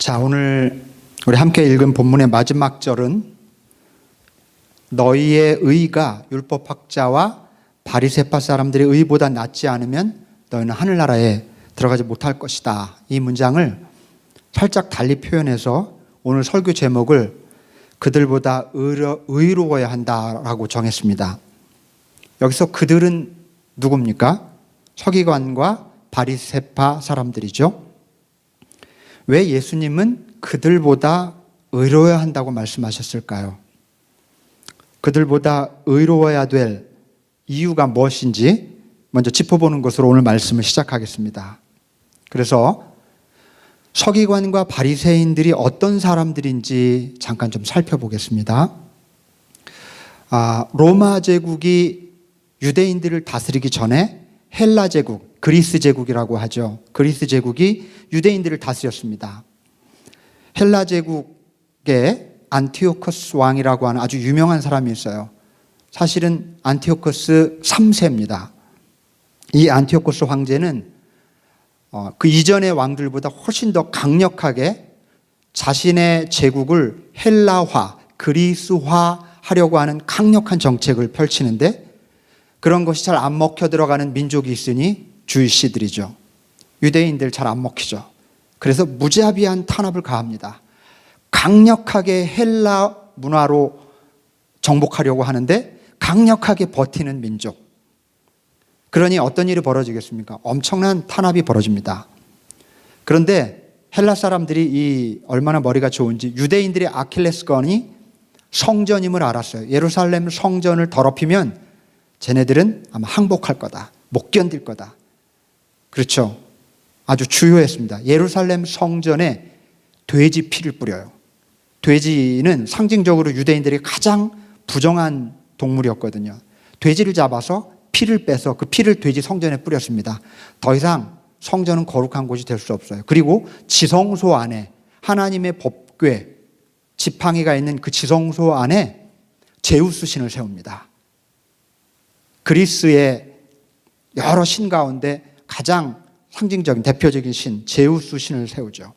자, 오늘 우리 함께 읽은 본문의 마지막 절은 너희의 의가 율법학자와 바리새파 사람들의 의보다 낫지 않으면 너희는 하늘나라에 들어가지 못할 것이다. 이 문장을 살짝 달리 표현해서 오늘 설교 제목을 그들보다 의로워야 한다라고 정했습니다. 여기서 그들은 누굽니까? 서기관과 바리새파 사람들이죠. 왜 예수님은 그들보다 의로워야 한다고 말씀하셨을까요? 그들보다 의로워야 될 이유가 무엇인지 먼저 짚어보는 것으로 오늘 말씀을 시작하겠습니다. 그래서 서기관과 바리새인들이 어떤 사람들인지 잠깐 좀 살펴보겠습니다. 로마 제국이 유대인들을 다스리기 전에 헬라 제국, 그리스 제국이라고 하죠. 그리스 제국이 유대인들을 다스렸습니다. 헬라 제국의 안티오코스 왕이라고 하는 아주 유명한 사람이 있어요. 사실은 안티오코스 3세입니다. 이 안티오코스 황제는 그 이전의 왕들보다 훨씬 더 강력하게 자신의 제국을 헬라화, 그리스화 하려고 하는 강력한 정책을 펼치는데 그런 것이 잘 안 먹혀 들어가는 민족이 있으니 주이시들이죠. 유대인들 잘 안 먹히죠. 그래서 무자비한 탄압을 가합니다. 강력하게 헬라 문화로 정복하려고 하는데 강력하게 버티는 민족. 그러니 어떤 일이 벌어지겠습니까? 엄청난 탄압이 벌어집니다. 그런데 헬라 사람들이 얼마나 머리가 좋은지 유대인들의 아킬레스건이 성전임을 알았어요. 예루살렘 성전을 더럽히면 쟤네들은 아마 항복할 거다. 못 견딜 거다. 그렇죠. 아주 주요했습니다. 예루살렘 성전에 돼지 피를 뿌려요. 돼지는 상징적으로 유대인들이 가장 부정한 동물이었거든요. 돼지를 잡아서 피를 빼서 그 피를 돼지 성전에 뿌렸습니다. 더 이상 성전은 거룩한 곳이 될 수 없어요. 그리고 지성소 안에 하나님의 법궤, 지팡이가 있는 그 지성소 안에 제우스 신을 세웁니다. 그리스의 여러 신 가운데 가장 상징적인 대표적인 신, 제우스 신을 세우죠.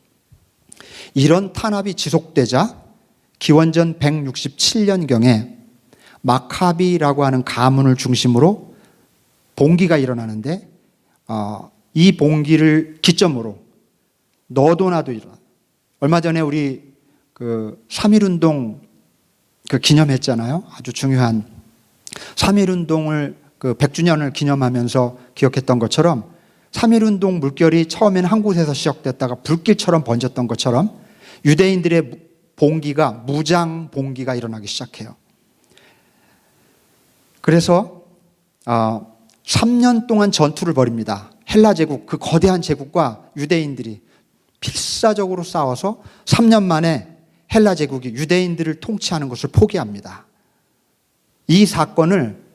이런 탄압이 지속되자 기원전 167년경에 마카비라고 하는 가문을 중심으로 봉기가 일어나는데 이 봉기를 기점으로 너도 나도 일어나. 얼마 전에 우리 그 3.1운동 기념했잖아요. 아주 중요한 3.1운동을 100주년을 기념하면서 기억했던 것처럼 3.1운동 물결이 처음에는 한 곳에서 시작됐다가 불길처럼 번졌던 것처럼 유대인들의 봉기가 무장 봉기가 일어나기 시작해요. 그래서 3년 동안 전투를 벌입니다. 헬라 제국, 그 거대한 제국과 유대인들이 필사적으로 싸워서 3년 만에 헬라 제국이 유대인들을 통치하는 것을 포기합니다. 이 사건을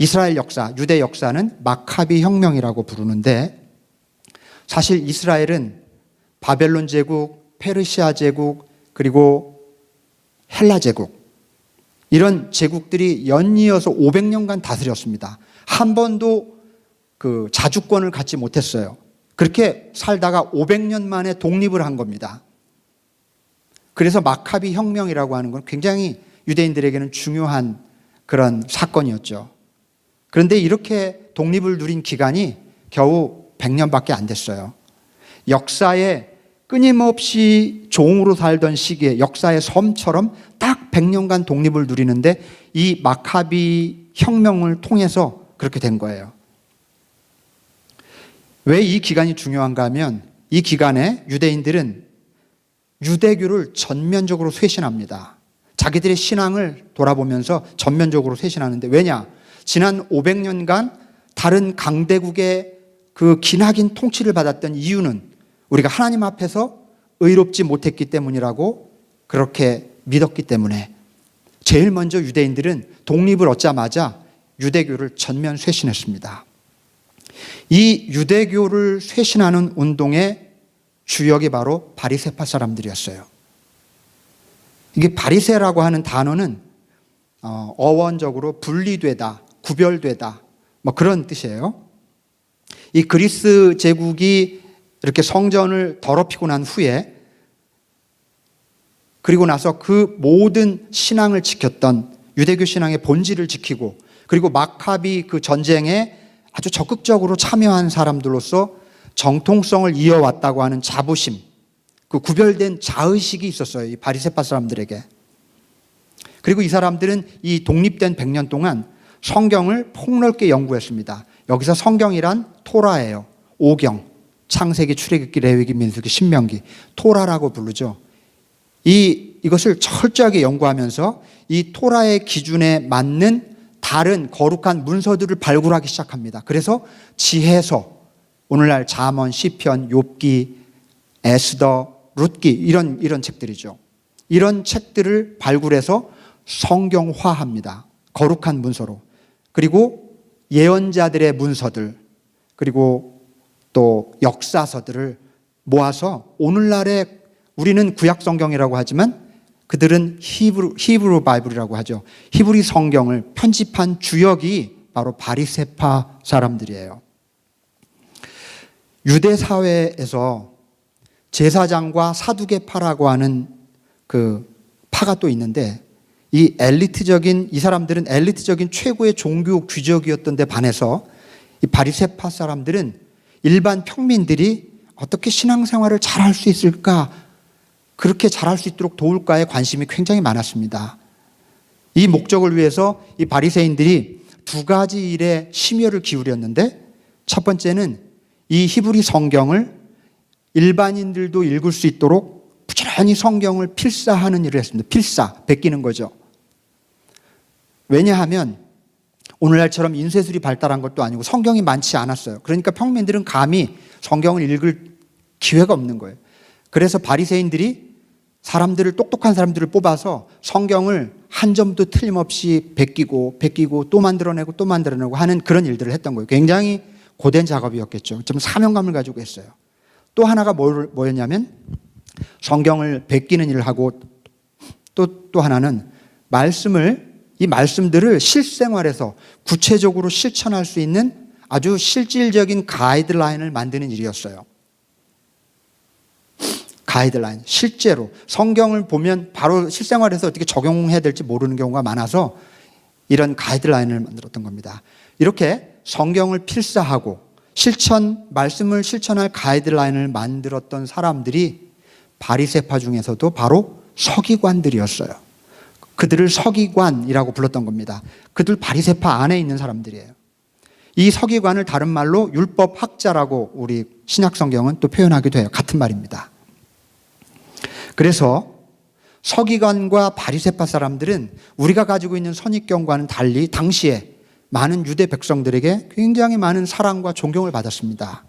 이스라엘 역사, 유대 역사는 마카비 혁명이라고 부르는데 사실 이스라엘은 바벨론 제국, 페르시아 제국, 그리고 헬라 제국 이런 제국들이 연이어서 500년간 다스렸습니다. 한 번도 그 자주권을 갖지 못했어요. 그렇게 살다가 500년 만에 독립을 한 겁니다. 그래서 마카비 혁명이라고 하는 건 굉장히 유대인들에게는 중요한 그런 사건이었죠. 그런데 이렇게 독립을 누린 기간이 겨우 100년밖에 안 됐어요. 역사에 끊임없이 종으로 살던 시기에 역사의 섬처럼 딱 100년간 독립을 누리는데 이 마카비 혁명을 통해서 그렇게 된 거예요. 왜 이 기간이 중요한가 하면 이 기간에 유대인들은 유대교를 전면적으로 쇄신합니다. 자기들의 신앙을 돌아보면서 전면적으로 쇄신하는데 왜냐? 지난 500년간 다른 강대국의 그 기나긴 통치를 받았던 이유는 우리가 하나님 앞에서 의롭지 못했기 때문이라고 그렇게 믿었기 때문에 제일 먼저 유대인들은 독립을 얻자마자 유대교를 전면 쇄신했습니다. 이 유대교를 쇄신하는 운동의 주역이 바로 바리새파 사람들이었어요. 이게 바리새라고 하는 단어는 어원적으로 분리되다, 구별되다 뭐 그런 뜻이에요. 이 그리스 제국이 이렇게 성전을 더럽히고 난 후에 그리고 나서 그 모든 신앙을 지켰던 유대교 신앙의 본질을 지키고 그리고 마카비 그 전쟁에 아주 적극적으로 참여한 사람들로서 정통성을 이어왔다고 하는 자부심, 그 구별된 자의식이 있었어요. 이 바리새파 사람들에게. 그리고 이 사람들은 이 독립된 100년 동안 성경을 폭넓게 연구했습니다. 여기서 성경이란 토라예요. 오경, 창세기, 출애굽기, 레위기, 민수기, 신명기, 토라라고 부르죠. 이것을 철저하게 연구하면서 이 토라의 기준에 맞는 다른 거룩한 문서들을 발굴하기 시작합니다. 그래서 지혜서, 오늘날 잠언, 시편, 욥기, 에스더, 룻기 이런 책들이죠. 이런 책들을 발굴해서 성경화합니다. 거룩한 문서로. 그리고 예언자들의 문서들, 그리고 또 역사서들을 모아서 오늘날의 우리는 구약 성경이라고 하지만 그들은 히브리 바이블이라고 하죠. 히브리 성경을 편집한 주역이 바로 바리새파 사람들이에요. 유대 사회에서 제사장과 사두개파라고 하는 그 파가 또 있는데 이 사람들은 엘리트적인 최고의 종교 귀족이었던 데 반해서 이 바리새파 사람들은 일반 평민들이 어떻게 신앙생활을 잘할 수 있을까, 그렇게 잘할 수 있도록 도울까에 관심이 굉장히 많았습니다. 이 목적을 위해서 이 바리새인들이 두 가지 일에 심혈을 기울였는데, 첫 번째는 이 히브리 성경을 일반인들도 읽을 수 있도록 부지런히 성경을 필사하는 일을 했습니다. 베끼는 거죠. 왜냐하면 오늘날처럼 인쇄술이 발달한 것도 아니고 성경이 많지 않았어요. 그러니까 평민들은 감히 성경을 읽을 기회가 없는 거예요. 그래서 바리새인들이 똑똑한 사람들을 뽑아서 성경을 한 점도 틀림없이 베끼고 또 만들어내고 하는 그런 일들을 했던 거예요. 굉장히 고된 작업이었겠죠. 좀 사명감을 가지고 했어요. 또 하나가 뭐였냐면 성경을 베끼는 일을 하고 또 하나는 이 말씀들을 실생활에서 구체적으로 실천할 수 있는 아주 실질적인 가이드라인을 만드는 일이었어요. 가이드라인. 실제로 성경을 보면 바로 실생활에서 어떻게 적용해야 될지 모르는 경우가 많아서 이런 가이드라인을 만들었던 겁니다. 이렇게 성경을 필사하고 말씀을 실천할 가이드라인을 만들었던 사람들이 바리새파 중에서도 바로 서기관들이었어요. 그들을 서기관이라고 불렀던 겁니다. 그들 바리새파 안에 있는 사람들이에요. 이 서기관을 다른 말로 율법학자라고 우리 신약성경은 또 표현하기도 해요. 같은 말입니다. 그래서 서기관과 바리새파 사람들은 우리가 가지고 있는 선입견과는 달리 당시에 많은 유대 백성들에게 굉장히 많은 사랑과 존경을 받았습니다.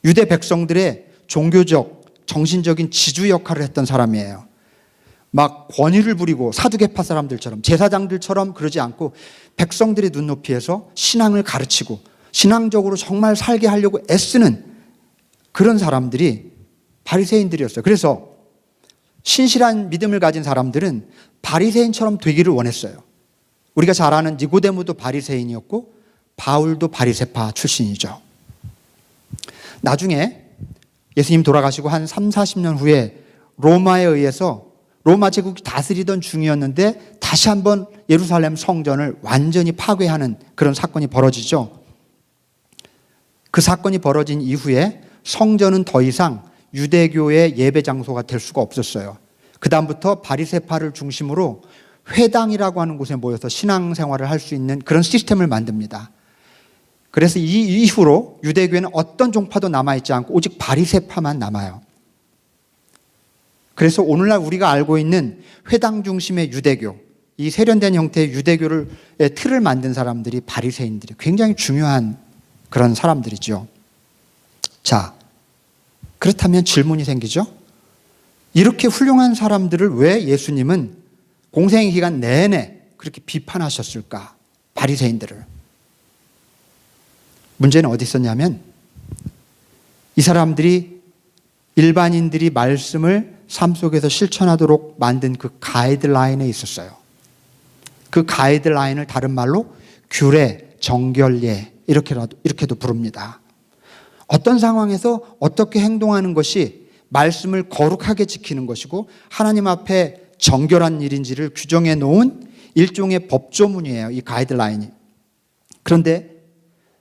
유대 백성들의 종교적, 정신적인 지주 역할을 했던 사람이에요. 막 권위를 부리고 사두개파 사람들처럼, 제사장들처럼 그러지 않고 백성들의 눈높이에서 신앙을 가르치고 신앙적으로 정말 살게 하려고 애쓰는 그런 사람들이 바리새인들이었어요. 그래서 신실한 믿음을 가진 사람들은 바리새인처럼 되기를 원했어요. 우리가 잘 아는 니고데모도 바리새인이었고 바울도 바리새파 출신이죠. 나중에 예수님 돌아가시고 한 30-40년 후에 로마에 의해서 로마 제국이 다스리던 중이었는데 다시 한번 예루살렘 성전을 완전히 파괴하는 그런 사건이 벌어지죠. 그 사건이 벌어진 이후에 성전은 더 이상 유대교의 예배 장소가 될 수가 없었어요. 그 다음부터 바리새파를 중심으로 회당이라고 하는 곳에 모여서 신앙생활을 할 수 있는 그런 시스템을 만듭니다. 그래서 이 이후로 유대교에는 어떤 종파도 남아있지 않고 오직 바리새파만 남아요. 그래서 오늘날 우리가 알고 있는 회당 중심의 유대교, 이 세련된 형태의 유대교의 틀을 만든 사람들이 바리새인들이 굉장히 중요한 그런 사람들이죠. 자, 그렇다면 질문이 생기죠. 이렇게 훌륭한 사람들을 왜 예수님은 공생의 기간 내내 그렇게 비판하셨을까? 바리새인들을. 문제는 어디 있었냐면 이 사람들이 일반인들이 말씀을 삶 속에서 실천하도록 만든 그 가이드라인에 있었어요. 그 가이드라인을 다른 말로 규례, 정결례 이렇게도 부릅니다. 어떤 상황에서 어떻게 행동하는 것이 말씀을 거룩하게 지키는 것이고 하나님 앞에 정결한 일인지를 규정해 놓은 일종의 법조문이에요, 이 가이드라인이. 그런데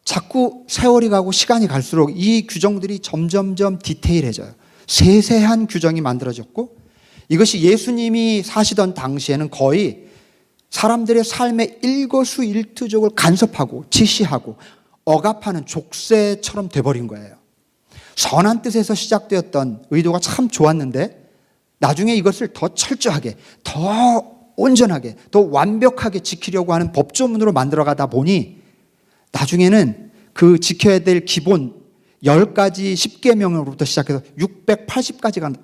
자꾸 세월이 가고 시간이 갈수록 이 규정들이 점점점 디테일해져요. 세세한 규정이 만들어졌고, 이것이 예수님이 사시던 당시에는 거의 사람들의 삶의 일거수일투족을 간섭하고 지시하고 억압하는 족쇄처럼 돼버린 거예요. 선한 뜻에서 시작되었던 의도가 참 좋았는데 나중에 이것을 더 철저하게, 더 온전하게, 더 완벽하게 지키려고 하는 법조문으로 만들어가다 보니 나중에는 그 지켜야 될 기본 10가지 10계명으로부터 시작해서 680가지가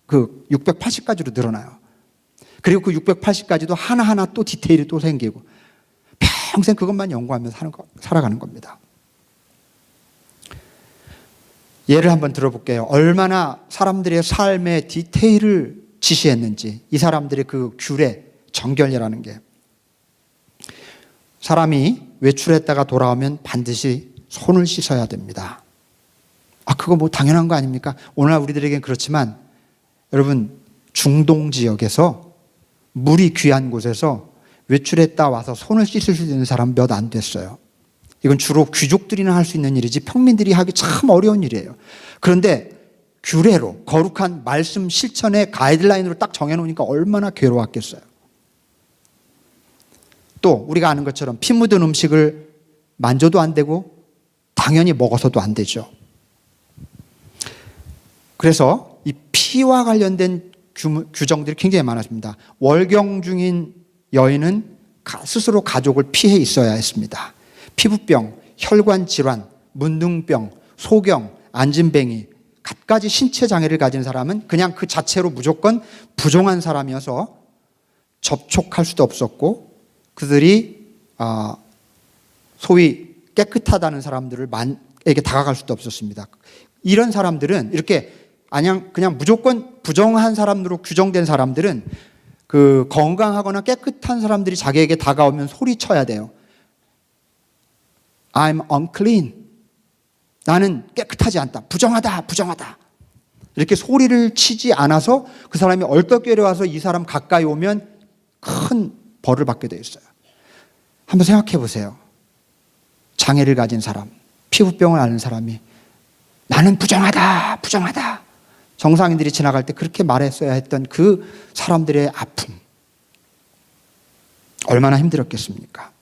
680가지로 늘어나요. 그리고 그 680가지도 하나하나 또 디테일이 또 생기고 평생 그것만 연구하면서 살아가는 겁니다. 예를 한번 들어볼게요. 얼마나 사람들의 삶의 디테일을 지시했는지, 이 사람들의 그 규례, 정결이라는 게. 사람이 외출했다가 돌아오면 반드시 손을 씻어야 됩니다. 그거 뭐 당연한 거 아닙니까? 오늘날 우리들에겐 그렇지만 여러분, 중동 지역에서 물이 귀한 곳에서 외출했다 와서 손을 씻을 수 있는 사람 몇 안 됐어요. 이건 주로 귀족들이나 할 수 있는 일이지 평민들이 하기 참 어려운 일이에요. 그런데 규례로, 거룩한 말씀 실천의 가이드라인으로 딱 정해놓으니까 얼마나 괴로웠겠어요. 또 우리가 아는 것처럼 피 묻은 음식을 만져도 안 되고 당연히 먹어서도 안 되죠. 그래서 이 피와 관련된 규정들이 굉장히 많았습니다. 월경 중인 여인은 스스로 가족을 피해 있어야 했습니다. 피부병, 혈관 질환, 문둥병, 소경, 안진뱅이, 갖가지 신체 장애를 가진 사람은 그냥 그 자체로 무조건 부정한 사람이어서 접촉할 수도 없었고, 그들이 소위 깨끗하다는 사람들에게 다가갈 수도 없었습니다. 이런 사람들은 이렇게 그냥 무조건 부정한 사람으로 규정된 사람들은 그 건강하거나 깨끗한 사람들이 자기에게 다가오면 소리쳐야 돼요. I'm unclean. 나는 깨끗하지 않다. 부정하다. 부정하다. 이렇게 소리를 치지 않아서 그 사람이 얼떨결에 와서 이 사람 가까이 오면 큰 벌을 받게 되어 있어요. 한번 생각해 보세요. 장애를 가진 사람, 피부병을 앓는 사람이 나는 부정하다. 부정하다. 정상인들이 지나갈 때 그렇게 말했어야 했던 그 사람들의 아픔. 얼마나 힘들었겠습니까?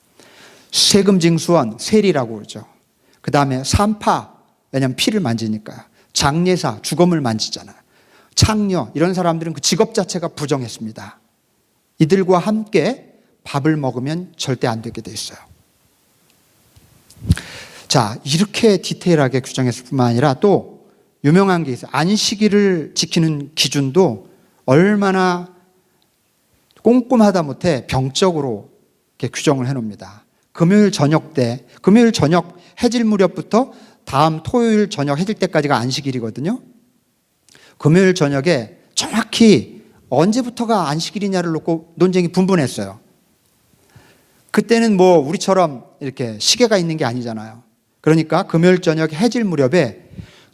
세금징수원, 세리라고 그러죠. 그 다음에 산파, 왜냐하면 피를 만지니까요. 장례사, 주검을 만지잖아요. 창녀, 이런 사람들은 그 직업 자체가 부정했습니다. 이들과 함께 밥을 먹으면 절대 안 되게 돼 있어요. 자, 이렇게 디테일하게 규정했을 뿐만 아니라 또 유명한 게 있어요. 안식일을 지키는 기준도 얼마나 꼼꼼하다 못해 병적으로 이렇게 규정을 해놓습니다. 금요일 저녁 해질 무렵부터 다음 토요일 저녁 해질 때까지가 안식일이거든요. 금요일 저녁에 정확히 언제부터가 안식일이냐를 놓고 논쟁이 분분했어요. 그때는 뭐 우리처럼 이렇게 시계가 있는 게 아니잖아요. 그러니까 금요일 저녁 해질 무렵에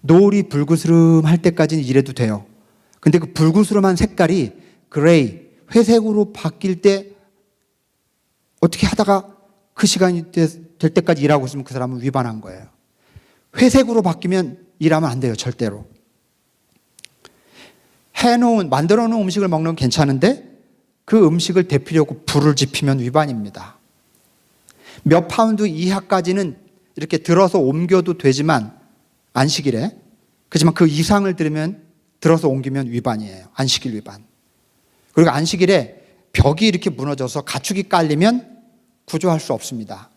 노을이 불그스름할 때까지는 이래도 돼요. 근데 그 불그스름한 색깔이 그레이, 회색으로 바뀔 때 어떻게 하다가 그 시간이 될 때까지 일하고 있으면 그 사람은 위반한 거예요. 회색으로 바뀌면 일하면 안 돼요, 절대로. 만들어 놓은 음식을 먹는 건 괜찮은데 그 음식을 데피려고 불을 지피면 위반입니다. 몇 파운드 이하까지는 이렇게 들어서 옮겨도 되지만 안식일에, 그렇지만 그 이상을 들어서 옮기면 위반이에요. 안식일 위반. 그리고 안식일에 벽이 이렇게 무너져서 가축이 깔리면 구조할 수 없습니다.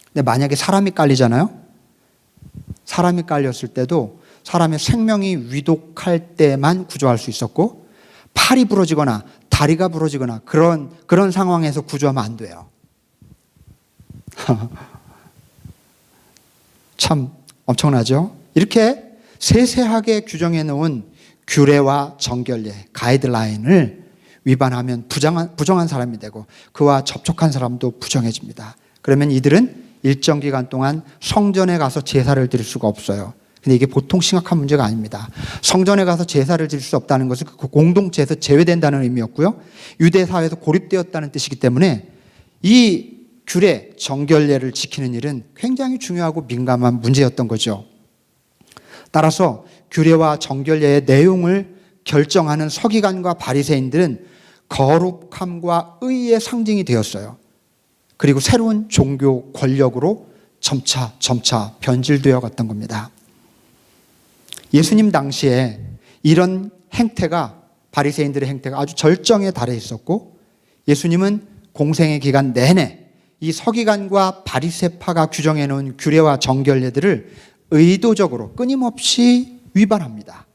근데 만약에 사람이 깔리잖아요. 사람이 깔렸을 때도 사람의 생명이 위독할 때만 구조할 수 있었고, 팔이 부러지거나 다리가 부러지거나 그런 상황에서 구조하면 안 돼요. 참 엄청나죠? 이렇게 세세하게 규정해 놓은 규례와 정결례, 가이드라인을 위반하면 부정한 사람이 되고 그와 접촉한 사람도 부정해집니다. 그러면 이들은 일정 기간 동안 성전에 가서 제사를 드릴 수가 없어요. 근데 이게 보통 심각한 문제가 아닙니다. 성전에 가서 제사를 드릴 수 없다는 것은 그 공동체에서 제외된다는 의미였고요. 유대 사회에서 고립되었다는 뜻이기 때문에 이 규례, 정결례를 지키는 일은 굉장히 중요하고 민감한 문제였던 거죠. 따라서 규례와 정결례의 내용을 결정하는 서기관과 바리새인들은 거룩함과 의의 상징이 되었어요. 그리고 새로운 종교 권력으로 점차 변질되어 갔던 겁니다. 예수님 당시에 이런 행태가, 바리새인들의 행태가 아주 절정에 달해 있었고, 예수님은 공생의 기간 내내 이 서기관과 바리새파가 규정해 놓은 규례와 정결례들을 의도적으로 끊임없이 위반합니다.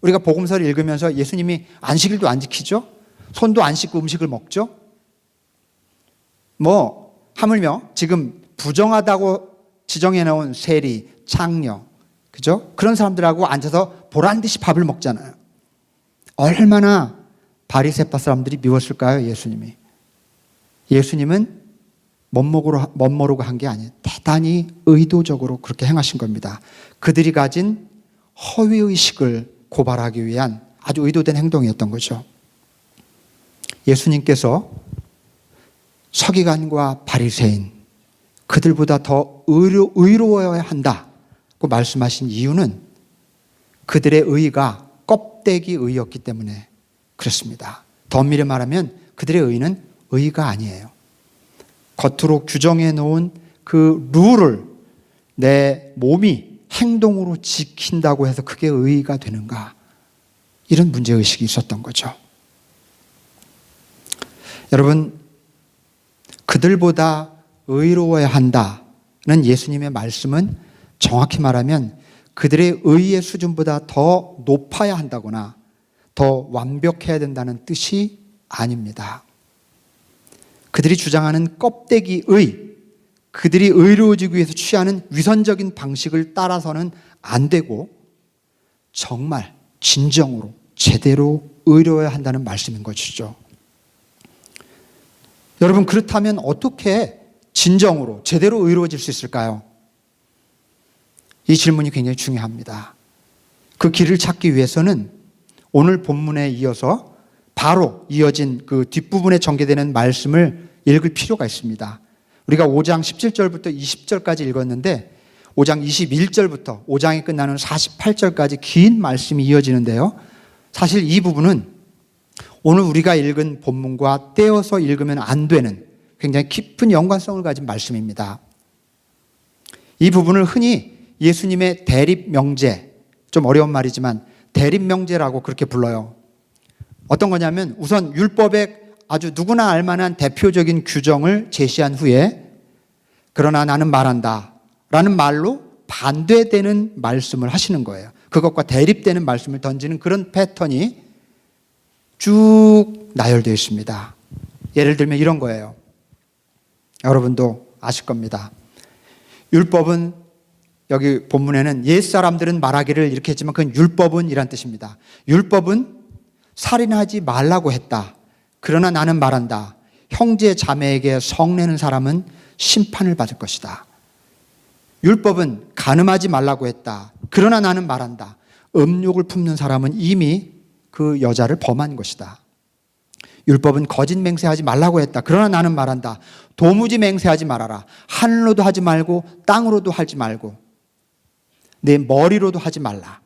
우리가 복음서를 읽으면서 예수님이 안식일도 안 지키죠? 손도 안 씻고 음식을 먹죠? 하물며 지금 부정하다고 지정해 놓은 세리, 창녀, 그죠? 그런 사람들하고 앉아서 보란듯이 밥을 먹잖아요. 얼마나 바리새파 사람들이 미웠을까요, 예수님이? 예수님은 멋모르고 한 게 아니에요. 대단히 의도적으로 그렇게 행하신 겁니다. 그들이 가진 허위의식을 고발하기 위한 아주 의도된 행동이었던 거죠. 예수님께서 서기관과 바리새인, 그들보다 더 의로워야 한다고 말씀하신 이유는 그들의 의가 껍데기 의였기 때문에 그렇습니다. 더 엄밀히 말하면 그들의 의는 의가 아니에요. 겉으로 규정해 놓은 그 룰을 내 몸이 행동으로 지킨다고 해서 그게 의가 되는가? 이런 문제의식이 있었던 거죠. 여러분, 그들보다 의로워야 한다는 예수님의 말씀은 정확히 말하면 그들의 의의 수준보다 더 높아야 한다거나 더 완벽해야 된다는 뜻이 아닙니다. 그들이 주장하는 껍데기 의, 그들이 의로워지기 위해서 취하는 위선적인 방식을 따라서는 안 되고 정말 진정으로 제대로 의로워야 한다는 말씀인 것이죠. 여러분, 그렇다면 어떻게 진정으로 제대로 의로워질 수 있을까요? 이 질문이 굉장히 중요합니다. 그 길을 찾기 위해서는 오늘 본문에 이어서 바로 이어진 그 뒷부분에 전개되는 말씀을 읽을 필요가 있습니다. 우리가 5장 17절부터 20절까지 읽었는데 5장 21절부터 5장이 끝나는 48절까지 긴 말씀이 이어지는데요. 사실 이 부분은 오늘 우리가 읽은 본문과 떼어서 읽으면 안 되는 굉장히 깊은 연관성을 가진 말씀입니다. 이 부분을 흔히 예수님의 대립명제, 좀 어려운 말이지만 대립명제라고 그렇게 불러요. 어떤 거냐면 우선 율법의 아주 누구나 알만한 대표적인 규정을 제시한 후에 그러나 나는 말한다 라는 말로 반대되는 말씀을 하시는 거예요. 그것과 대립되는 말씀을 던지는 그런 패턴이 쭉 나열되어 있습니다. 예를 들면 이런 거예요. 여러분도 아실 겁니다. 율법은, 여기 본문에는 옛사람들은 말하기를 이렇게 했지만 그건 율법은 이란 뜻입니다. 율법은 살인하지 말라고 했다. 그러나 나는 말한다. 형제 자매에게 성내는 사람은 심판을 받을 것이다. 율법은 간음하지 말라고 했다. 그러나 나는 말한다. 음욕을 품는 사람은 이미 그 여자를 범한 것이다. 율법은 거짓 맹세하지 말라고 했다. 그러나 나는 말한다. 도무지 맹세하지 말아라. 하늘로도 하지 말고 땅으로도 하지 말고 내 머리로도 하지 말라.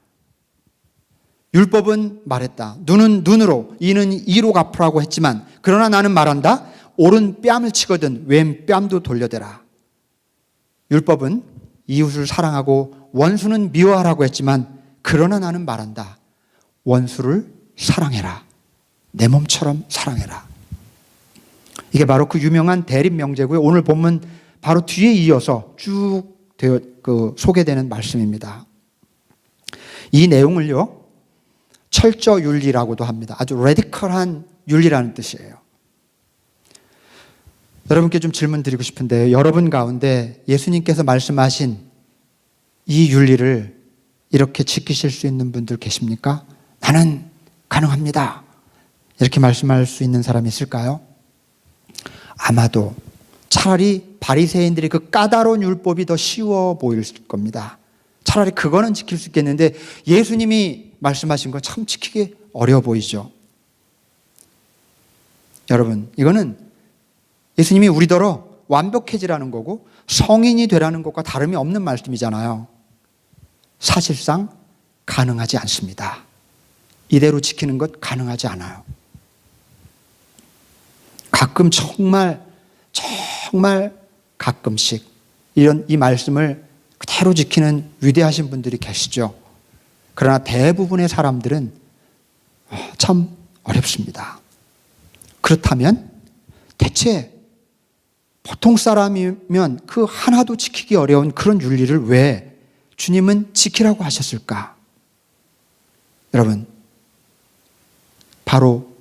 율법은 말했다. 눈은 눈으로, 이는 이로 갚으라고 했지만 그러나 나는 말한다. 오른 뺨을 치거든 왼 뺨도 돌려대라. 율법은 이웃을 사랑하고 원수는 미워하라고 했지만 그러나 나는 말한다. 원수를 사랑해라. 내 몸처럼 사랑해라. 이게 바로 그 유명한 대립명제고요. 오늘 본문 바로 뒤에 이어서 쭉 소개되는 말씀입니다. 이 내용을요, 철저윤리라고도 합니다. 아주 레디컬한 윤리라는 뜻이에요. 여러분께 좀 질문 드리고 싶은데요. 여러분 가운데 예수님께서 말씀하신 이 윤리를 이렇게 지키실 수 있는 분들 계십니까? 나는 가능합니다. 이렇게 말씀할 수 있는 사람이 있을까요? 아마도 차라리 바리새인들의 그 까다로운 율법이 더 쉬워 보일 겁니다. 차라리 그거는 지킬 수 있겠는데 예수님이 말씀하신 건 참 지키기 어려워 보이죠. 여러분, 이거는 예수님이 우리더러 완벽해지라는 거고 성인이 되라는 것과 다름이 없는 말씀이잖아요. 사실상 가능하지 않습니다. 이대로 지키는 것 가능하지 않아요. 가끔 정말 가끔씩 이 말씀을 그대로 지키는 위대하신 분들이 계시죠. 그러나 대부분의 사람들은 참 어렵습니다. 그렇다면 대체 보통 사람이면 그 하나도 지키기 어려운 그런 윤리를 왜 주님은 지키라고 하셨을까? 여러분, 바로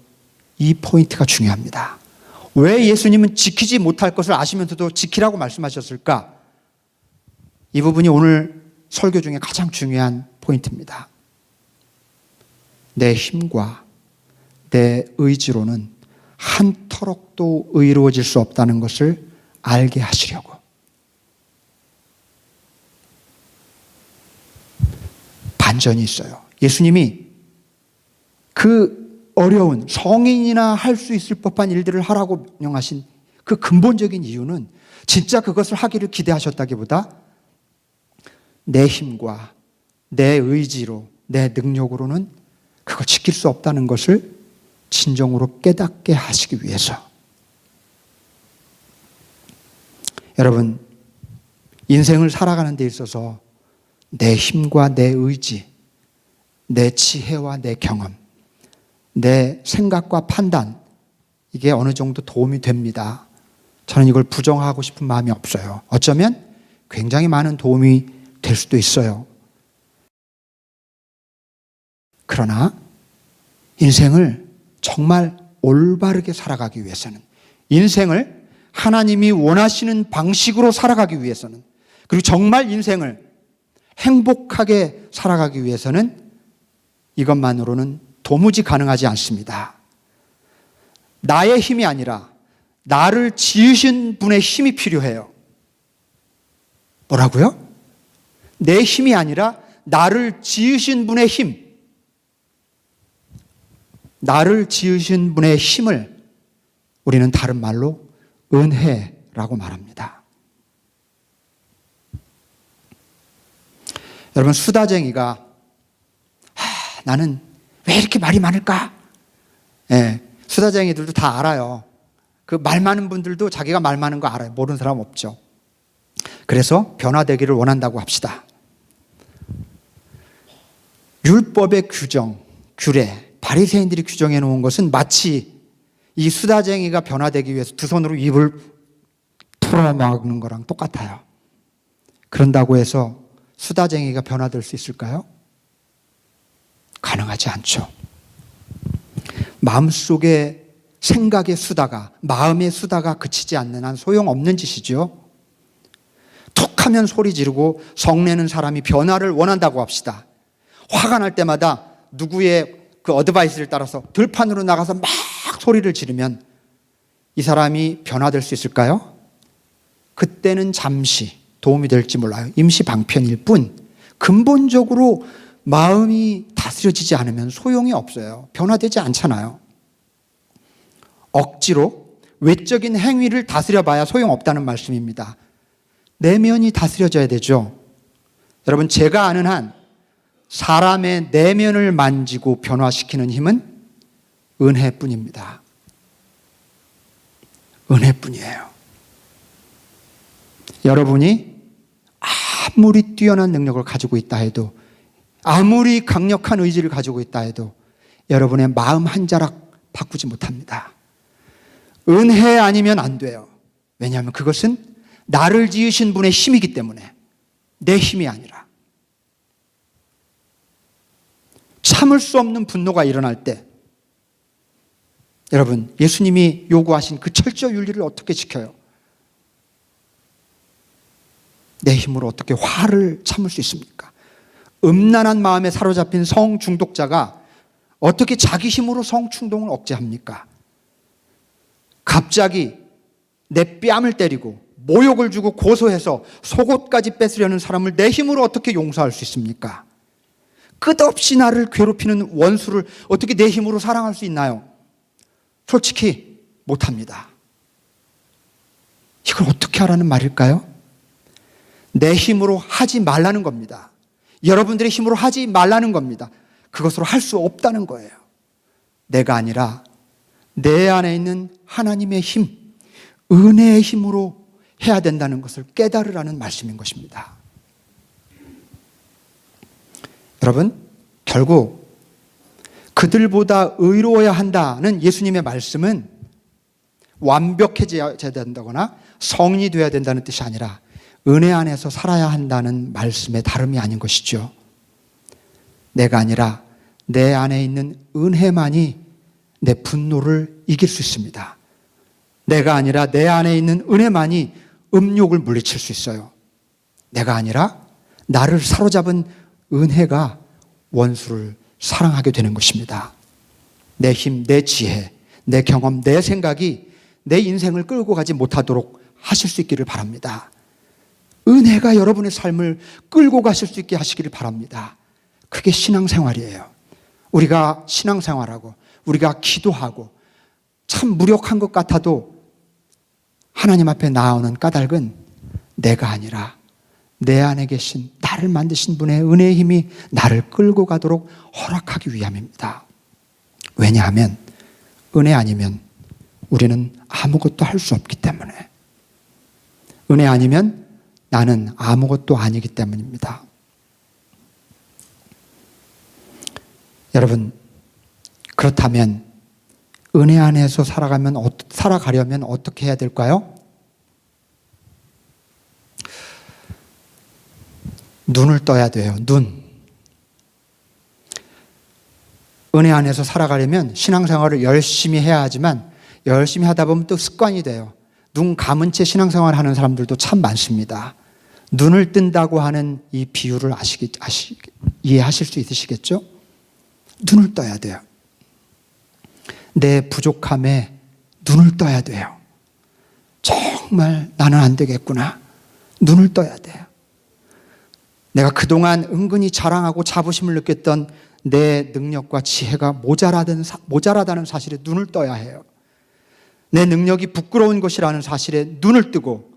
이 포인트가 중요합니다. 왜 예수님은 지키지 못할 것을 아시면서도 지키라고 말씀하셨을까? 이 부분이 오늘 설교 중에 가장 중요한 포인트입니다. 내 힘과 내 의지로는 한터럭도 의로워질 수 없다는 것을 알게 하시려고. 반전이 있어요. 예수님이 그 어려운 성인이나 할 수 있을 법한 일들을 하라고 명하신 그 근본적인 이유는 진짜 그것을 하기를 기대하셨다기보다 내 힘과 내 의지로, 내 능력으로는 그걸 지킬 수 없다는 것을 진정으로 깨닫게 하시기 위해서. 여러분, 인생을 살아가는 데 있어서 내 힘과 내 의지, 내 지혜와 내 경험, 내 생각과 판단, 이게 어느 정도 도움이 됩니다. 저는 이걸 부정하고 싶은 마음이 없어요. 어쩌면 굉장히 많은 도움이 될 수도 있어요. 그러나 인생을 정말 올바르게 살아가기 위해서는, 인생을 하나님이 원하시는 방식으로 살아가기 위해서는, 그리고 정말 인생을 행복하게 살아가기 위해서는 이것만으로는 도무지 가능하지 않습니다. 나의 힘이 아니라 나를 지으신 분의 힘이 필요해요. 뭐라고요? 내 힘이 아니라 나를 지으신 분의 힘. 나를 지으신 분의 힘을 우리는 다른 말로 은혜라고 말합니다. 여러분, 수다쟁이가 나는 왜 이렇게 말이 많을까? 수다쟁이들도 다 알아요. 그 말 많은 분들도 자기가 말 많은 거 알아요. 모르는 사람 없죠. 그래서 변화되기를 원한다고 합시다. 율법의 규정, 규례, 바리새인들이 규정해 놓은 것은 마치 이 수다쟁이가 변화되기 위해서 두 손으로 입을 풀어막는 거랑 똑같아요. 그런다고 해서 수다쟁이가 변화될 수 있을까요? 가능하지 않죠. 마음속에 생각의 수다가, 마음의 수다가 그치지 않는 한 소용없는 짓이죠. 툭 하면 소리 지르고 성내는 사람이 변화를 원한다고 합시다. 화가 날 때마다 누구의 그 어드바이스를 따라서 들판으로 나가서 막 소리를 지르면 이 사람이 변화될 수 있을까요? 그때는 잠시 도움이 될지 몰라요. 임시 방편일 뿐 근본적으로 마음이 다스려지지 않으면 소용이 없어요. 변화되지 않잖아요. 억지로 외적인 행위를 다스려봐야 소용없다는 말씀입니다. 내면이 다스려져야 되죠. 여러분, 제가 아는 한 사람의 내면을 만지고 변화시키는 힘은 은혜뿐입니다. 은혜뿐이에요. 여러분이 아무리 뛰어난 능력을 가지고 있다 해도, 아무리 강력한 의지를 가지고 있다 해도 여러분의 마음 한 자락 바꾸지 못합니다. 은혜 아니면 안 돼요. 왜냐하면 그것은 나를 지으신 분의 힘이기 때문에, 내 힘이 아니라. 참을 수 없는 분노가 일어날 때, 여러분, 예수님이 요구하신 그 철저 윤리를 어떻게 지켜요? 내 힘으로 어떻게 화를 참을 수 있습니까? 음란한 마음에 사로잡힌 성중독자가 어떻게 자기 힘으로 성충동을 억제합니까? 갑자기 내 뺨을 때리고 모욕을 주고 고소해서 속옷까지 뺏으려는 사람을 내 힘으로 어떻게 용서할 수 있습니까? 끝없이 나를 괴롭히는 원수를 어떻게 내 힘으로 사랑할 수 있나요? 솔직히 못합니다. 이걸 어떻게 하라는 말일까요? 내 힘으로 하지 말라는 겁니다. 여러분들의 힘으로 하지 말라는 겁니다. 그것으로 할 수 없다는 거예요. 내가 아니라 내 안에 있는 하나님의 힘, 은혜의 힘으로 해야 된다는 것을 깨달으라는 말씀인 것입니다. 여러분, 결국 그들보다 의로워야 한다는 예수님의 말씀은 완벽해져야 된다거나 성인이 되어야 된다는 뜻이 아니라 은혜 안에서 살아야 한다는 말씀의 다름이 아닌 것이죠. 내가 아니라 내 안에 있는 은혜만이 내 분노를 이길 수 있습니다. 내가 아니라 내 안에 있는 은혜만이 음욕을 물리칠 수 있어요. 내가 아니라 나를 사로잡은 은혜가 원수를 사랑하게 되는 것입니다. 내 힘, 내 지혜, 내 경험, 내 생각이 내 인생을 끌고 가지 못하도록 하실 수 있기를 바랍니다. 은혜가 여러분의 삶을 끌고 가실 수 있게 하시기를 바랍니다. 그게 신앙생활이에요. 우리가 신앙생활하고 우리가 기도하고 참 무력한 것 같아도 하나님 앞에 나오는 까닭은 내가 아니라 내 안에 계신 나를 만드신 분의 은혜의 힘이 나를 끌고 가도록 허락하기 위함입니다. 왜냐하면 은혜 아니면 우리는 아무것도 할 수 없기 때문에, 은혜 아니면 나는 아무것도 아니기 때문입니다. 여러분, 그렇다면 은혜 안에서 살아가려면 어떻게 해야 될까요? 눈을 떠야 돼요. 눈. 은혜 안에서 살아가려면 신앙생활을 열심히 해야 하지만 열심히 하다 보면 또 습관이 돼요. 눈 감은 채 신앙생활 하는 사람들도 참 많습니다. 눈을 뜬다고 하는 이 비유를 이해하실 수 있으시겠죠? 눈을 떠야 돼요. 내 부족함에 눈을 떠야 돼요. 정말 나는 안 되겠구나. 눈을 떠야 돼요. 내가 그동안 은근히 자랑하고 자부심을 느꼈던 내 능력과 지혜가 모자라다는 사실에 눈을 떠야 해요. 내 능력이 부끄러운 것이라는 사실에 눈을 뜨고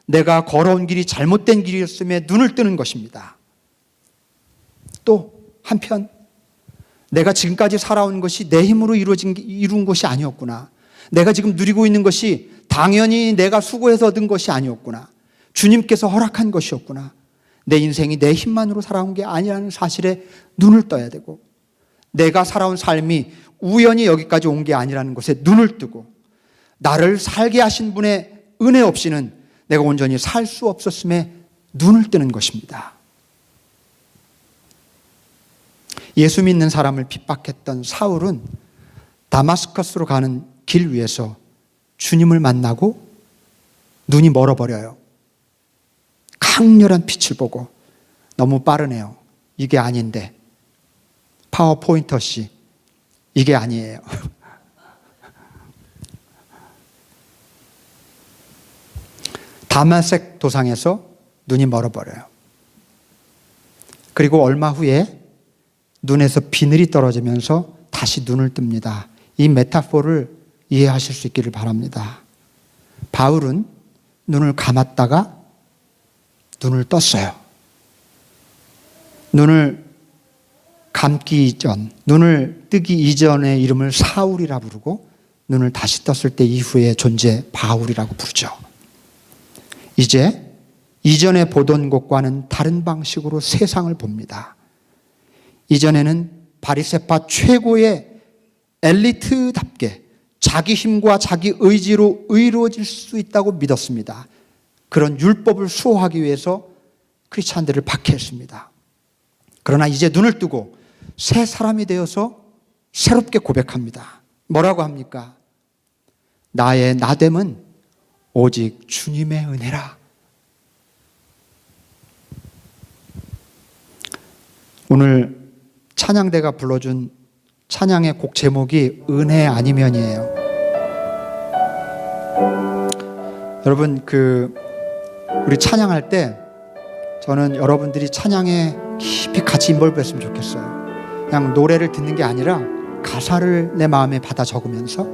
내가 걸어온 길이 잘못된 길이었음에 눈을 뜨는 것입니다. 또 한편 내가 지금까지 살아온 것이 내 힘으로 이룬 것이 아니었구나. 내가 지금 누리고 있는 것이 당연히 내가 수고해서 얻은 것이 아니었구나. 주님께서 허락한 것이었구나. 내 인생이 내 힘만으로 살아온 게 아니라는 사실에 눈을 떠야 되고, 내가 살아온 삶이 우연히 여기까지 온 게 아니라는 것에 눈을 뜨고, 나를 살게 하신 분의 은혜 없이는 내가 온전히 살 수 없었음에 눈을 뜨는 것입니다. 예수 믿는 사람을 핍박했던 사울은 다마스커스로 가는 길 위에서 주님을 만나고 눈이 멀어버려요. 강렬한 빛을 보고, 너무 빠르네요. 이게 아닌데. 파워포인터 씨, 이게 아니에요. 다마색 도상에서 눈이 멀어버려요. 그리고 얼마 후에 눈에서 비늘이 떨어지면서 다시 눈을 뜹니다. 이 메타포를 이해하실 수 있기를 바랍니다. 바울은 눈을 감았다가 눈을 떴어요. 눈을 감기 이전, 눈을 뜨기 이전의 이름을 사울이라 부르고, 눈을 다시 떴을 때 이후의 존재 바울이라고 부르죠. 이제 이전에 보던 것과는 다른 방식으로 세상을 봅니다. 이전에는 바리새파 최고의 엘리트답게 자기 힘과 자기 의지로 의로워질 수 있다고 믿었습니다. 그런 율법을 수호하기 위해서 크리스찬들을 박해했습니다. 그러나 이제 눈을 뜨고 새 사람이 되어서 새롭게 고백합니다. 뭐라고 합니까? 나의 나됨은 오직 주님의 은혜라. 오늘 찬양대가 불러준 찬양의 곡 제목이 은혜 아니면이에요. 여러분, 우리 찬양할 때 저는 여러분들이 찬양에 깊이 같이 인볼브 했으면 좋겠어요. 그냥 노래를 듣는 게 아니라 가사를 내 마음에 받아 적으면서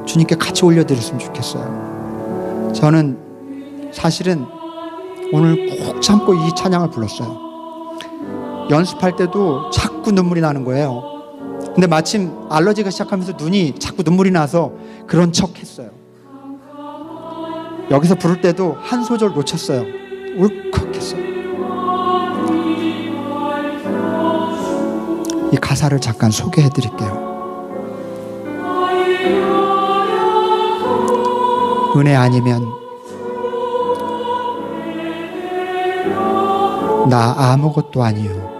주님께 같이 올려드렸으면 좋겠어요. 저는 사실은 오늘 꼭 참고 이 찬양을 불렀어요. 연습할 때도 자꾸 눈물이 나는 거예요. 근데 마침 알러지가 시작하면서 눈이 자꾸 눈물이 나서 그런 척 했어요. 여기서 부를 때도 한 소절 놓쳤어요. 울컥했어요. 이 가사를 잠깐 소개해 드릴게요. 은혜 아니면 나 아무것도 아니요.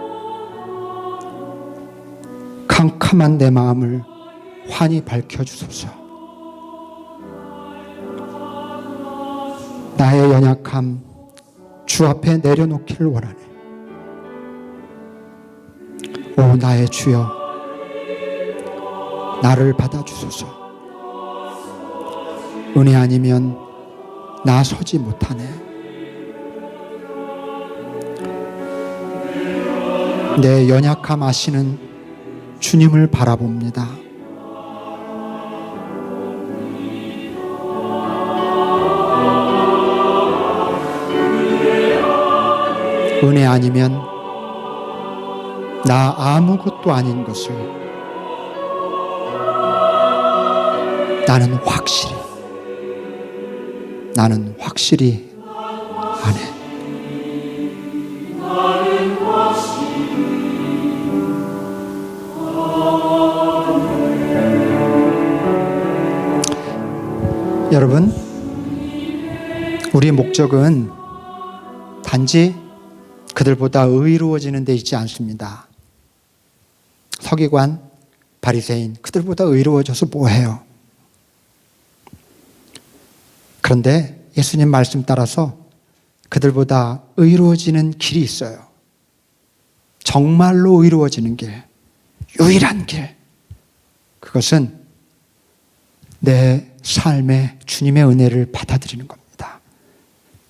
캄캄한 내 마음을 환히 밝혀주소서. 나의 연약함 주 앞에 내려놓기를 원하네. 오 나의 주여, 나를 받아주소서. 은혜 아니면 나 서지 못하네. 내 연약함 아시는 주님을 바라봅니다. 은혜 아니면 나 아무것도 아닌 것을 나는 확실히 아네. 여러분, 우리의 목적은 단지 그들보다 의로워지는 데 있지 않습니다. 서기관, 바리새인, 그들보다 의로워져서 뭐해요? 그런데 예수님 말씀 따라서 그들보다 의로워지는 길이 있어요. 정말로 의로워지는 길, 유일한 길. 그것은 내 삶에 주님의 은혜를 받아들이는 겁니다.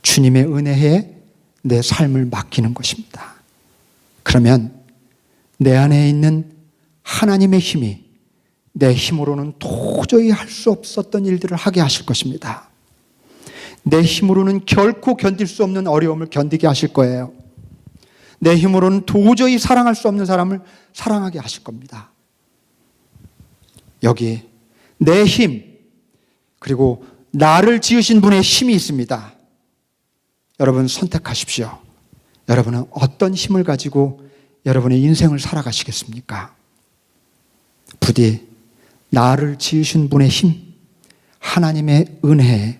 주님의 은혜에 내 삶을 맡기는 것입니다. 그러면 내 안에 있는 하나님의 힘이 내 힘으로는 도저히 할 수 없었던 일들을 하게 하실 것입니다. 내 힘으로는 결코 견딜 수 없는 어려움을 견디게 하실 거예요. 내 힘으로는 도저히 사랑할 수 없는 사람을 사랑하게 하실 겁니다. 여기 내 힘, 그리고 나를 지으신 분의 힘이 있습니다. 여러분 선택하십시오. 여러분은 어떤 힘을 가지고 여러분의 인생을 살아가시겠습니까? 부디 나를 지으신 분의 힘, 하나님의 은혜에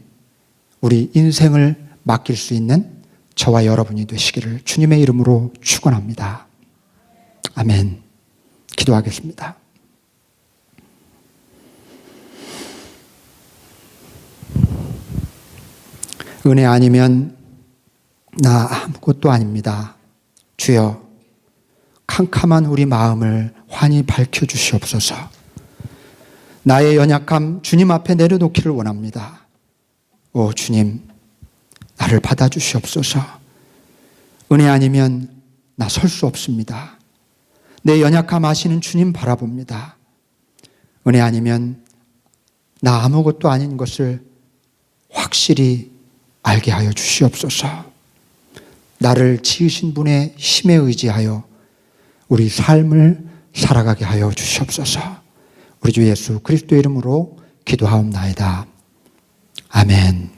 우리 인생을 맡길 수 있는 저와 여러분이 되시기를 주님의 이름으로 축원합니다. 아멘. 기도하겠습니다. 은혜 아니면 나 아무것도 아닙니다. 주여, 캄캄한 우리 마음을 환히 밝혀주시옵소서. 나의 연약함 주님 앞에 내려놓기를 원합니다. 오 주님, 나를 받아주시옵소서. 은혜 아니면 나 설 수 없습니다. 내 연약함 아시는 주님 바라봅니다. 은혜 아니면 나 아무것도 아닌 것을 확실히 알게 하여 주시옵소서. 나를 지으신 분의 힘에 의지하여 우리 삶을 살아가게 하여 주시옵소서. 우리 주 예수 그리스도의 이름으로 기도하옵나이다. 아멘.